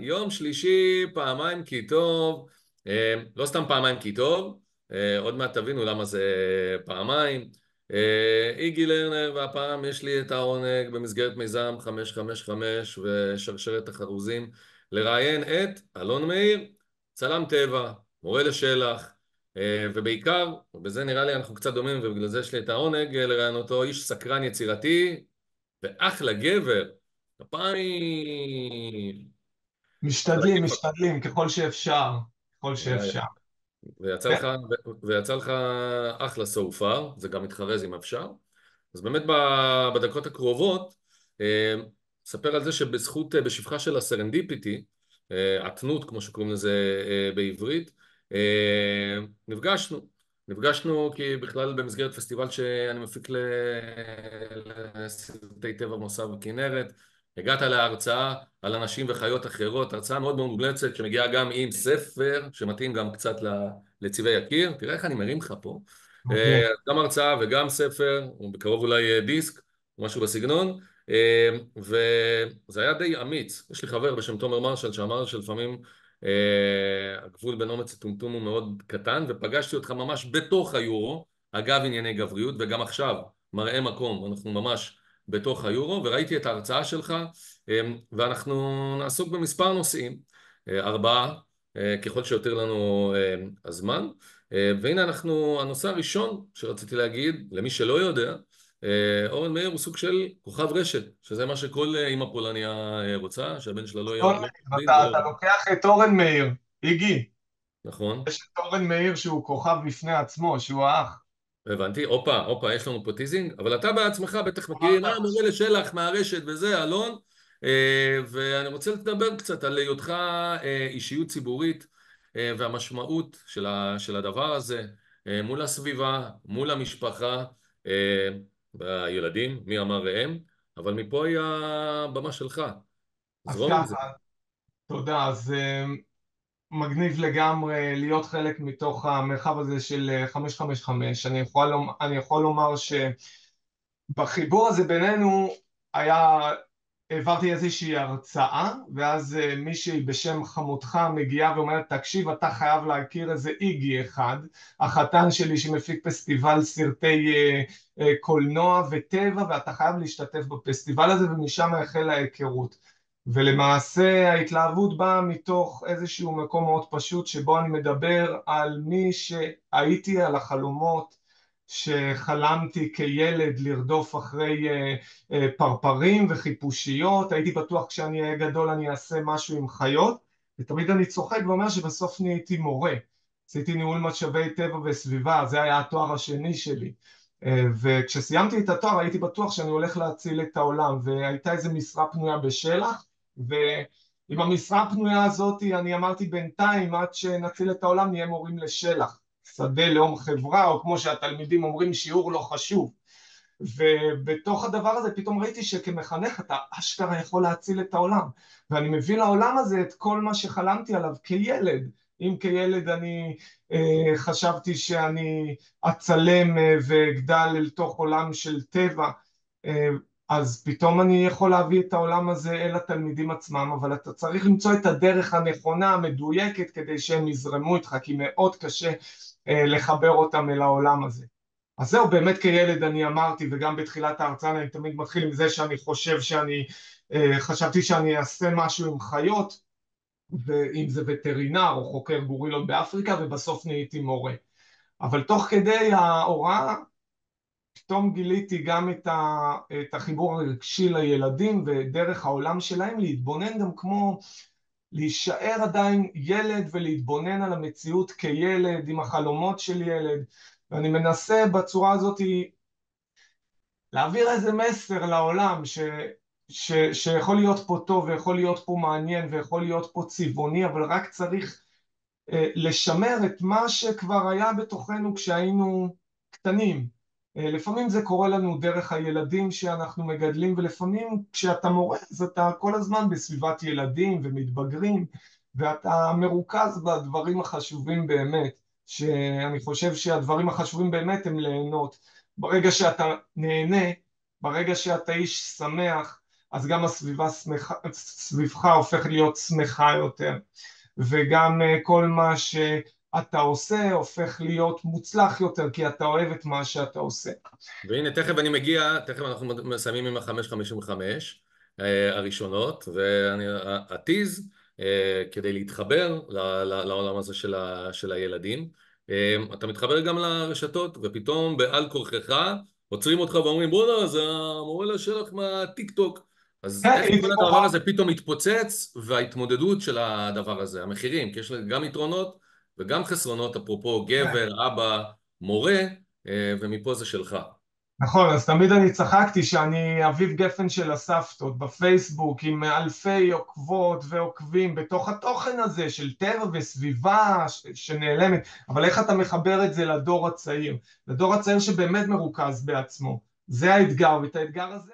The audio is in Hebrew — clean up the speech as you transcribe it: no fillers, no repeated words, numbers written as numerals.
יום שלישי, פעמיים כי טוב. לא סתם פעמיים כי טוב, עוד מעט תבינו למה זה פעמיים. איגי לרנר, והפעם יש לי את העונג במסגרת מיזם 555 ושרשרת החרוזים לראיין את אלון מאיר, צלם טבע, מורה לשלח, ובעיקר, ובזה נראה לי אנחנו קצת דומים ובגלל זה יש לי את העונג לראיין אותו, איש סקרן יצירתי ואחלה גבר. כפיים. אחלה משתדלים, כיף. משתדלים, ככל שאפשר, ככל שאפשר. ויצא כן, לך, ויצא לך אחלה so far, זה גם מתחרז אם אפשר. אז באמת בדקות הקרובות, ספר על זה שבזכות, בשפחה של הסרנדיפיטי, עתנות כמו שקוראים לזה בעברית, נפגשנו. נפגשנו כי בכלל במסגרת פסטיבל שאני מפיק לסרטי טבע במוסף בכנרת, הגעת להרצאה על אנשים וחיות אחרות, הרצאה מאוד מאוד מומלצת שמגיעה גם עם ספר שמתאים גם קצת לצבעי יקיר, תראה איך אני מרים לך פה. מדהים. גם הרצאה וגם ספר, ובקרוב אולי דיסק, משהו בסגנון, וזה היה די אמיץ. יש לי חבר בשם תומר מרשל שאמר שלפעמים הגבול בין אומץ לטומטום הוא מאוד קטן, ופגשתי אותך ממש בתוך היורו, אגב ענייני גבריות, וגם עכשיו מראה מקום, אנחנו ממש בתוך היורו, וראיתי את ההרצאה שלך, ואנחנו נעסוק במספר נושאים, ארבעה, ככל שיותר לנו הזמן. והנה אנחנו, הנושא הראשון שרציתי להגיד, למי שלא יודע, אורן מאיר הוא סוג של כוכב רשת, שזה מה שכל אמא פולניה רוצה, שהבן שלה לא אורן יהיה מאיר, מבין אתה ולא... לוקח את אורן מאיר, איגי, נכון? יש את אורן מאיר שהוא כוכב בפני עצמו, שהוא האח. הבנתי, הופה, יש לנו פה טיזינג, אבל אתה בעצמך בטח מכיר, מורה לשלח מהרשת וזה, אלון, ואני רוצה לדבר קצת על היותך אישיות ציבורית, והמשמעות של הדבר הזה, מול הסביבה, מול המשפחה, והילדים, מי אמר ראם, אבל מפה היא הבמה שלך, אז זרום עם זה. ככה, תודה. אז מגניב לגמרי להיות חלק מתוך המרחב הזה של 555. אני יכול לומר שבחיבור הזה בינינו היה, העברתי איזושהי הרצאה, ואז מישהי בשם חמותך מגיעה ואומרת, תקשיב, אתה חייב להכיר איזה איגי אחד, החתן שלי שמפיק פסטיבל סרטי קולנוע וטבע, ואתה חייב להשתתף בפסטיבל הזה, ומשם החלה ההיכרות. ולמעשה ההתלהבות באה מתוך איזשהו מקום מאוד פשוט, שבו אני מדבר על מי שהייתי, על החלומות שחלמתי כילד לרדוף אחרי פרפרים וחיפושיות. הייתי בטוח כשאני אהיה גדול אני אעשה משהו עם חיות, ותמיד אני צוחק ואומר שבסוף נהייתי מורה. עשיתי ניהול משאבי טבע וסביבה, זה היה התואר השני שלי. וכשסיימתי את התואר הייתי בטוח שאני הולך להציל את העולם, והייתה איזו משרה פנויה בשלח, ועם המשרה הפנויה הזאת אני אמרתי בינתיים עד שנציל את העולם נהיה מורים לשלח, שדה לאום חברה, או כמו שהתלמידים אומרים שיעור לא חשוב. ובתוך הדבר הזה פתאום ראיתי שכמחנך אתה אשכרה יכול להציל את העולם, ואני מביא לעולם הזה את כל מה שחלמתי עליו כילד. אם כילד אני חשבתי שאני אצלם ואגדל אל תוך עולם של טבע, אה, אז פתאום אני יכול להביא את העולם הזה אל התלמידים עצמם, אבל אתה צריך למצוא את הדרך הנכונה, המדויקת, כדי שהם יזרמו איתך, כי מאוד קשה לחבר אותם אל העולם הזה. אז זהו, באמת כילד אני אמרתי, וגם בתחילת ההרצאה אני תמיד מתחיל עם זה שאני חושב שאני, חשבתי שאני אעשה משהו עם חיות, ואם זה וטרינר או חוקר גורילות באפריקה, ובסוף נהייתי מורה. אבל תוך כדי ההוראה, פתאום גיליתי גם את החיבור הרגשי לילדים, ודרך העולם שלהם להתבונן גם כמו להישאר עדיין ילד ולהתבונן על המציאות כילד עם החלומות של ילד, ואני מנסה בצורה הזאת להעביר איזה מסר לעולם שיכול להיות פה טוב ויכול להיות פה מעניין ויכול להיות פה צבעוני, אבל רק צריך לשמר את מה שכבר היה בתוכנו כשהיינו קטנים. לפעמים זה קורה לנו דרך הילדים שאנחנו מגדלים, ולפעמים כשאתה מורה אז אתה כל הזמן בסביבת ילדים ומתבגרים, ואתה מרוכז בדברים החשובים באמת, שאני חושב שהדברים החשובים באמת הם ליהנות. ברגע שאתה נהנה, ברגע שאתה איש שמח, אז גם הסביבה סביבך הופך להיות שמחה יותר, וגם כל מה שאתה עושה הופך להיות מוצלח יותר, כי אתה אוהב את מה שאתה עושה. והנה, תכף אני מגיע, תכף אנחנו מסיימים עם ה-555 הראשונות, ואני אטיז כדי להתחבר לעולם הזה של הילדים. אתה מתחבר גם לרשתות, ופתאום בעל כורכך עוצרים אותך ואומרים, בוא'נה, זה המורה שלך מהטיק טוק. אז כן, איך היא כל הדבר כוחה. הזה פתאום מתפוצץ, וההתמודדות של הדבר הזה, המחירים, כי יש גם יתרונות וגם חסרונות, אפרופו גבר, אבא, מורה, ומפה זה שלך. נכון, אז תמיד אני צחקתי שאני אביב גפן של הסבתות בפייסבוק עם אלפי עוקבות ועוקבים בתוך התוכן הזה של טבע וסביבה שנעלמת, אבל איך אתה מחבר את זה לדור הצעיר, לדור הצעיר שבאמת מרוכז בעצמו, זה האתגר, ואת האתגר הזה